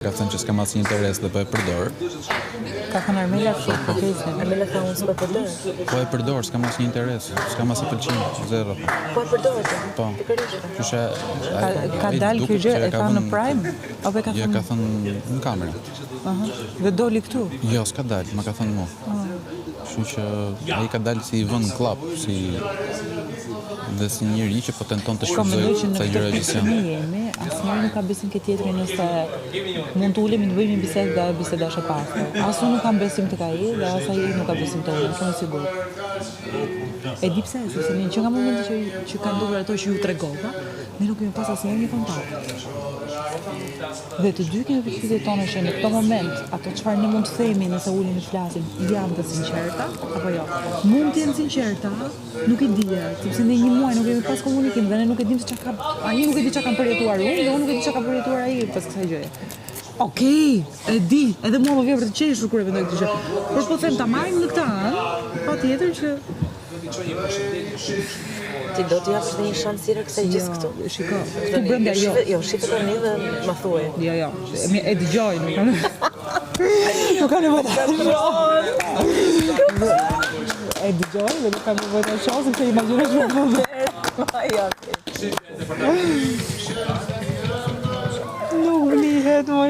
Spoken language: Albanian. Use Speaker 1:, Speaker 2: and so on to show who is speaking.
Speaker 1: Ka thënë që s'kam asnjë interes dhe po e përdor.
Speaker 2: Ka thënë Armela për kesin.
Speaker 3: Armela tha unë s'po përdor.
Speaker 1: Po e përdor, s'kam asnjë interes, s'kam as pëlqim, zero.
Speaker 3: Po e përdor ti?
Speaker 1: Po.
Speaker 3: Pikërisht.
Speaker 1: Qyshe
Speaker 2: Ka dalë kjo gjë, e tha në Prime apo e ka
Speaker 1: Jo,
Speaker 2: thënë?
Speaker 1: ka thënë në kamerë.
Speaker 2: Dhe doli këtu.
Speaker 1: Jo, s'ka dalë, ma ka thënë mua. Kështu që ai ka dalë si i vënë klap, si dhe si njëri që po tenton të shfrytëzojë
Speaker 2: që në
Speaker 1: sa
Speaker 2: këtë
Speaker 1: gjëra
Speaker 2: ne jemi, asnjëri nuk ka besim ke tjetri nëse mund të ulemi të bëjmë një bisedë dhe biseda është e pastër. As unë nuk kam besim tek ai dhe as ai nuk ka besim te unë, shumë sigurt. E di pse, sepse ne që nga momenti që ka ndodhur ato që ju tregova, ne nuk kemi pas asnjë kontakt. Dhe të dy kemi përshtypjet tona që në këtë moment ato çfarë ne mund të themi nëse ulemi të flasim janë të sinqerta apo jo. Mund të jenë sinqerta, nuk e di, sepse ne një muaj nuk kemi pas komunikim dhe ne nuk e dim se çka ka, ai nuk e di çka kanë përjetuar unë dhe unë nuk e di çka ka përjetuar ai pas kësaj gjëje. Okej, e di, edhe mua më vjen për të qeshur kur e mendoj këtë gjë. Por po them ta marrim në këtë anë, patjetër që
Speaker 3: Ti do t'i japësh një shans tjetër kësaj gjës këtu.
Speaker 2: Shiko, këtu brenda jo.
Speaker 3: Jo, shife tani dhe ma thuaj.
Speaker 2: Jo. E dëgjoj, nuk kam. Nuk kam nevojë ta shoh. E dëgjoj dhe nuk kam nevojë ta shoh sepse imagjinoj shumë më mirë.
Speaker 3: Jo.
Speaker 2: Nuk lihet më.